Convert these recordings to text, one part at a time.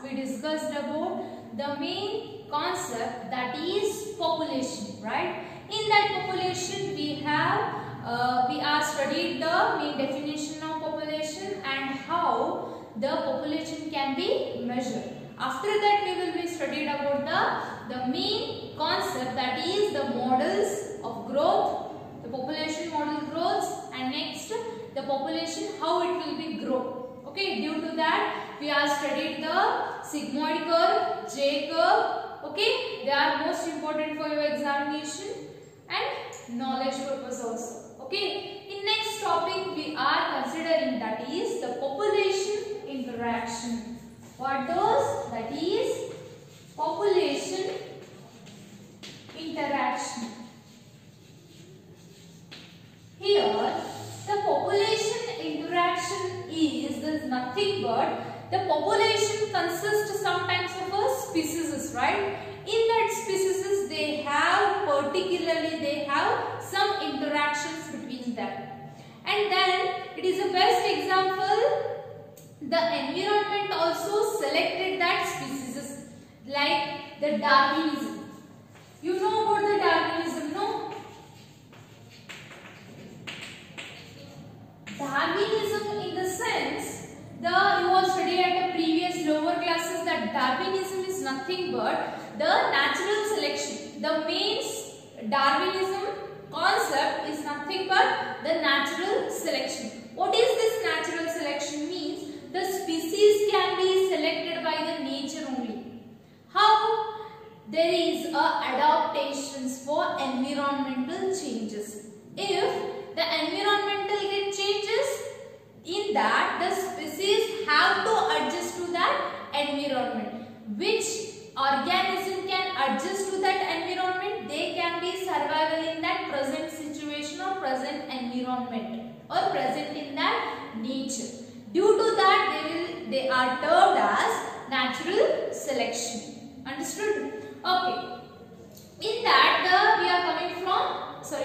we discussed about the main concept, that is population, right? In that population we are studied the main definition of population and how the population can be measured. After that we will be studied about the main concept, that is the models of growth, the population model growth, and next the population how it will be grow. Okay, due to that we are studied the sigmoid curve, J curve. Okay, they are most important for your examination and knowledge purpose also. Okay, in next topic we are considering, that is the population interaction. What those? That is population interaction. Here the population interaction is nothing but the population consists sometimes of a species, right? In that species they have some interactions between them, and then it is the best example, the environment also selected that species, like the Darwinism. You know about the Darwinism, no? Darwinism in the sense, you have studied at the previous lower classes that Darwinism is nothing but the natural selection. The main Darwinism concept is nothing but the natural selection. What is this natural selection means? The species can be selected by the nature only. How? There is adaptations for environmental changes. If the environmental changes, in that the species have to adjust to that environment. Which organism can adjust to that environment? They can be survival in that present situation or present environment or present in that nature. Due to that they are termed as natural selection. Understood? Okay. In that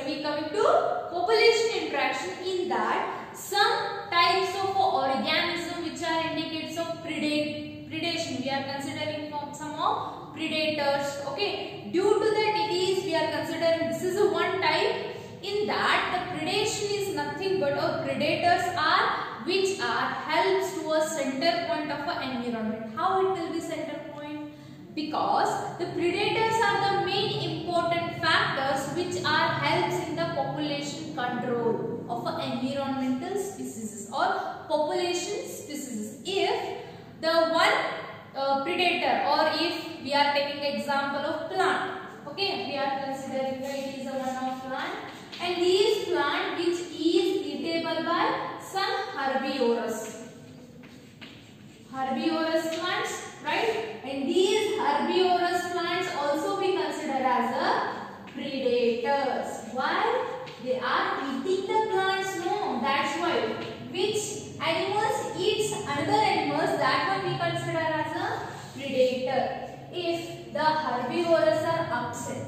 we coming to population interaction. In that some types of organism which are indicates of predation, we are considering some of predators. Okay, due to that we are considering this is a one type. In that the predation is nothing but predators are which are helps to a center point of an environment. How it will be center point? Because the predators are the main important factors which are helps in the population control of environmental species or population species. If the one predator, or if we are taking example of plant, okay, we are considering it is a one of plant, and these plant which is eatable by some herbivorous plants, right? And these herbivorous plants also we consider as a predators. Why? They are eating the plants, no? That's why. Which animals eats another animals, that one we consider as a predator. If the herbivorous are absent,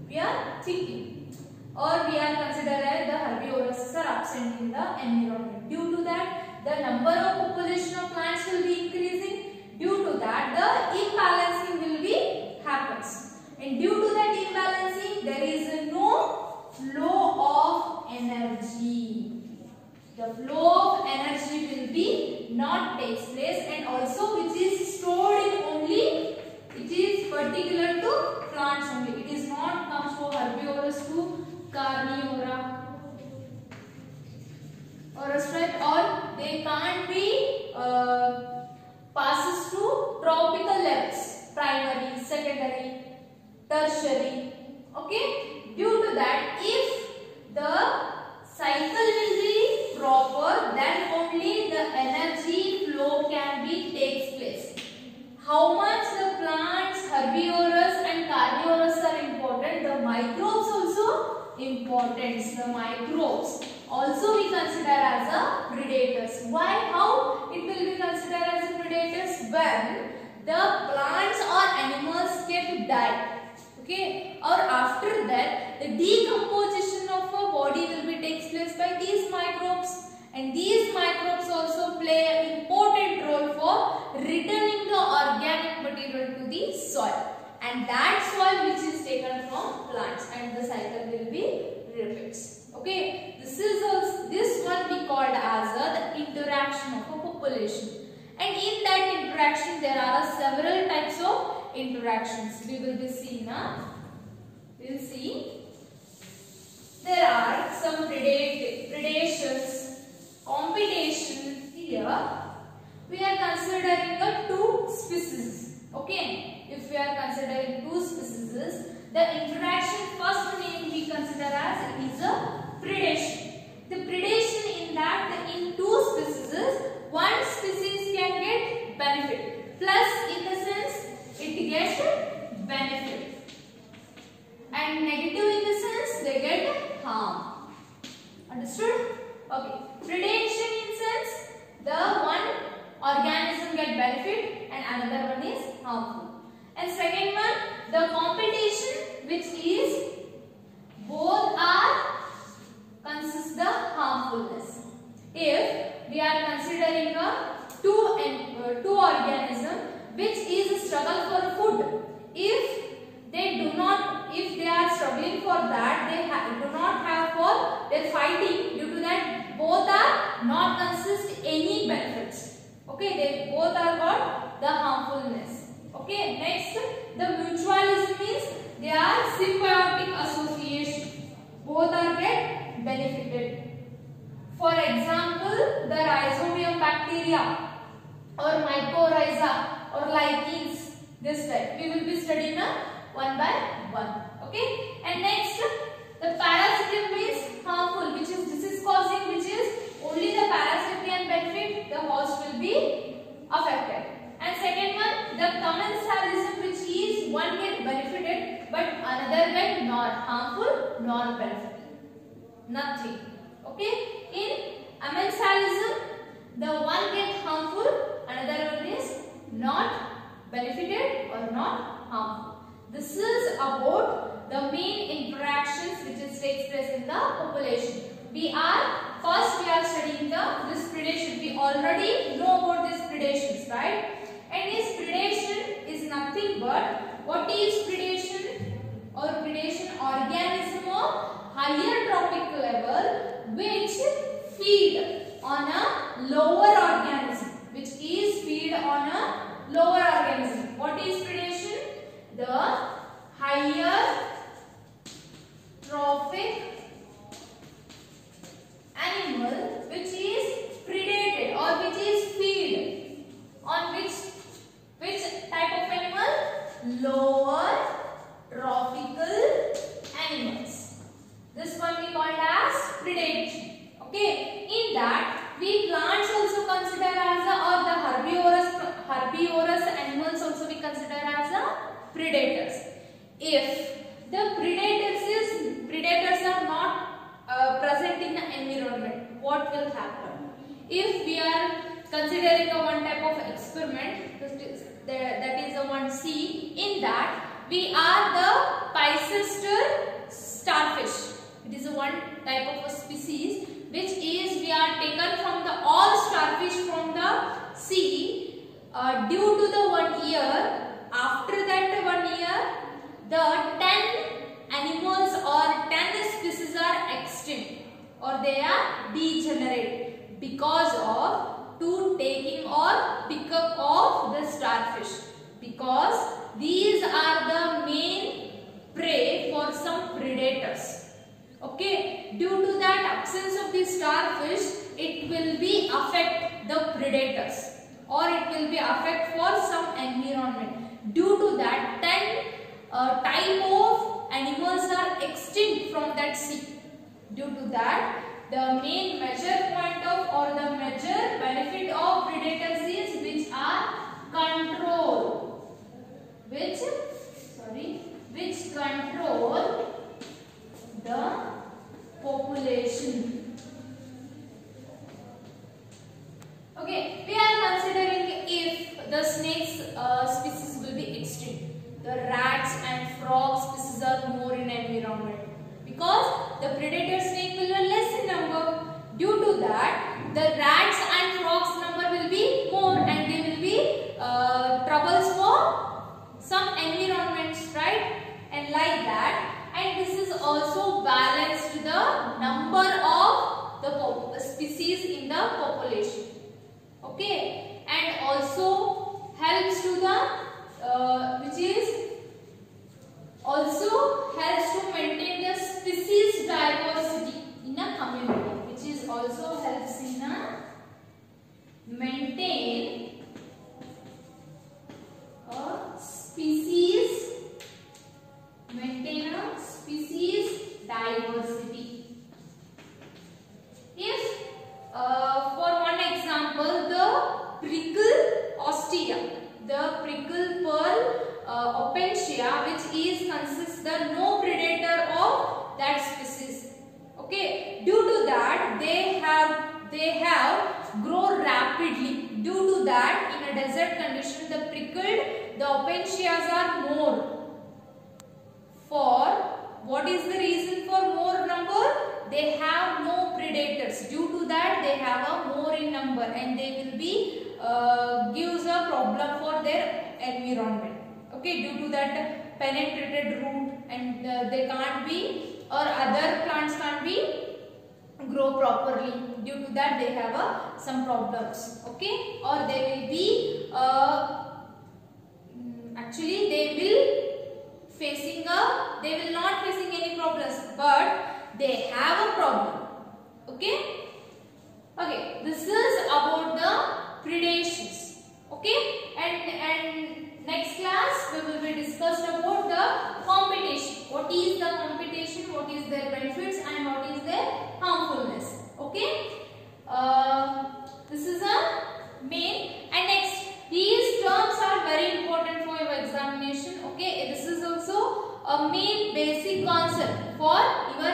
we are thinking, or we are considering the herbivorous are absent in the environment. Due to that, the number of population of plants will be increasing. Due to that, the imbalancing will be happens, and due to that imbalancing, there is no flow of energy. The flow of energy will be not takes place, and also which is stored in only, it is particular to plants only. It is not comes for herbivorous to carnivora or a straight, or they can't be passes to tropical levels, primary, secondary, tertiary. Okay, due to that, if the cycle will be proper, then only the energy flow can be takes place. How much the plants, herbivorous and carnivorous are important, the microbes also important. The microbes also we consider as a predators. Why? How it will be considered as a predators? When the plants or animals get died, okay, or after that the decomposition of a body will be takes place by these microbes, and these microbes also play an important role for returning the population. And in that interaction there are several types of interactions. We will be seeing now. We will see there are some predations, competition. Here we are considering the two species. Okay, if we are considering two species, the interaction first name we consider as is a predation. The predation in that in two species, one species can get benefit. Plus in the sense it gets benefit. And negative in the sense they get harm. Understood? Okay. Predation in sense the one organism get benefit and another one is harmful. And second one, the competition, which is both are consists the harmfulness. If we are considering a two organism which is a struggle for food, if they are struggling for that, they do not have for their fighting, due to that both are not consist any benefits. Okay, they both are got the harmfulness. Okay, next the mutualism means they are symbiotic association. Both are get benefited. For example, the rhizobium bacteria or mycorrhiza or lichens, this type. We will be studying one by one. Okay, and next the parasitic means harmful, which is disease causing, which is only the parasite can benefit, the host will be affected. And second one, the commensalism, which is one get benefited but another get not harmful nor benefit. Nothing. Okay. In amensalism, the one get harmful, another one is not benefited or not harmful. This is about the main interactions which takes place in the population. First we are studying this predation. We already know about these predations, right? And this predation is nothing but, what is predation? Or predation, organism of higher trophic level which feed on a lower organism. Which is feed on a lower organism. What is predation? The higher trophic animal which is predated or which is feed on which type of animal? Lower trophical animals. This one we called as predation. Okay, in that we plants also consider as or the herbivorous animals also we consider as predators. If the predators are not present in the environment, what will happen? If we are considering one type of experiment, that is a one C, in that we are the Picester starfish. It is a one type of a species which is we are taken from the all starfish from the sea due to the 1 year. After that 1 year, the 10 animals or 10 species are extinct or they are degenerate because of taking or pickup of the starfish, because these are the main prey for some predators. Okay, due to that absence of the starfish, it will be affect the predators or it will be affect for some environment. Due to that 10 type of animals are extinct from that sea. Due to that, the main measure point of or the major benefit of predators is which are control, which control the population. Okay, we are considering if the snakes species will be extinct. The rats and frog species are more in environment because the predator snake will be less in number. Due to that, the rats and frogs number will be more and they will be troubles for some environments, right? And like that. And this is also balanced to the number of the species in the population. Okay, prickle ostia, the prickle pearl opentia, which is consists the no predator of that species. Okay, due to that they have grown rapidly. Due to that, in a desert condition, the opentias are more. For what is the reason for more number? They have no predators. Due to that, they have a more in number, and they will be gives a problem for their environment. Okay, due to that penetrated root, and they can't be, or other plants can't be grow properly. Due to that, they have some problems. Okay, or they will be actually they will not facing any problems, but they have a problem. Okay, this is about the predations. Okay, and next class we will be discussed about the competition. What is the competition, what is their benefits, and what is their harmfulness. Okay, this is a main. And next, these terms are very important for your examination. Okay, this is also a main basic concept for your